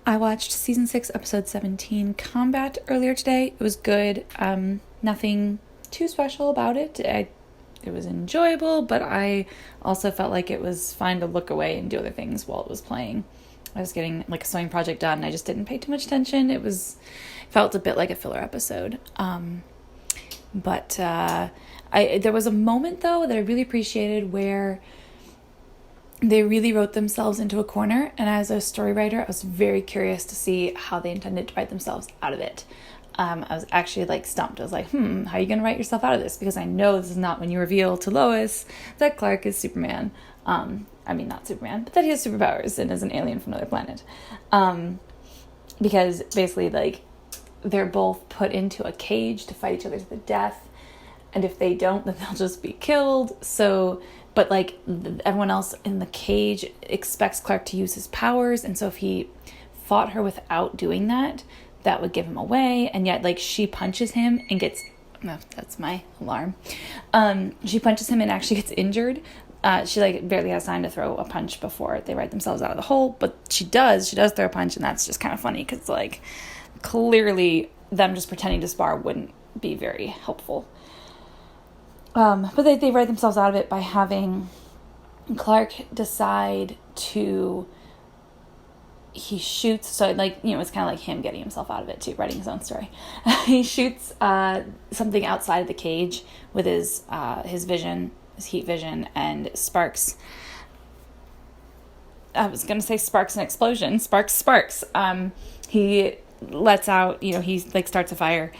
I watched season 6, episode 17, Combat, earlier today. It was good. Nothing too special about it. It was enjoyable, but I also felt like it was fine to look away and do other things while it was playing. I was getting like a sewing project done. I just didn't pay too much attention. It felt a bit like a filler episode. But there was a moment though that I really appreciated where they really wrote themselves into a corner, and as a story writer, I was very curious to see how they intended to write themselves out of it. I was actually like stumped. I was like, how are you going to write yourself out of this? Because I know this is not when you reveal to Lois that Clark is Superman. I mean, not Superman, but that he has superpowers and is an alien from another planet. Because basically, like, they're both put into a cage to fight each other to the death. And if they don't, then they'll just be killed. So, but like everyone else in the cage expects Clark to use his powers. And so if he fought her without doing that, that would give him away. And yet, like, she punches him and gets, no, that's my alarm. She punches him and actually gets injured. She like barely has time to throw a punch before they write themselves out of the hole, but she does throw a punch, and that's just kind of funny because like clearly them just pretending to spar wouldn't be very helpful. But they write themselves out of it by having Clark decide he shoots, so like, you know, it's kind of like him getting himself out of it too, writing his own story. He shoots something outside of the cage with his vision, his heat vision, and sparks. I was going to say sparks an explosion. Sparks. He lets out, you know, he like starts a fire,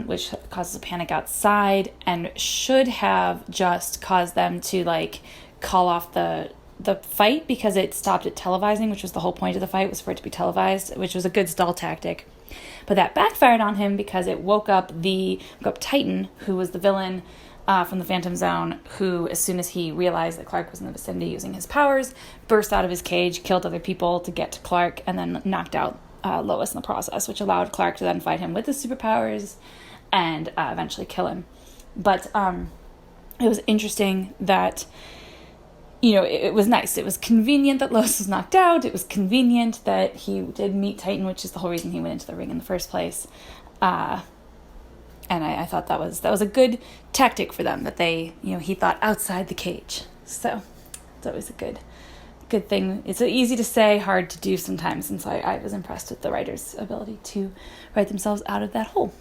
which causes a panic outside and should have just caused them to like call off the fight because it stopped it televising, which was the whole point of the fight, was for it to be televised, which was a good stall tactic. But that backfired on him because it woke up Titan, who was the villain from the Phantom Zone, who, as soon as he realized that Clark was in the vicinity using his powers, burst out of his cage, killed other people to get to Clark, and then knocked out Lois in the process, which allowed Clark to then fight him with his superpowers and eventually kill him. But it was interesting that, you know, it was nice. It was convenient that Lois was knocked out. It was convenient that he did meet Titan, which is the whole reason he went into the ring in the first place. And I thought that was a good tactic for them, that they, you know, he thought outside the cage. So it's always a good thing. It's easy to say, hard to do sometimes. And so I was impressed with the writer's ability to write themselves out of that hole.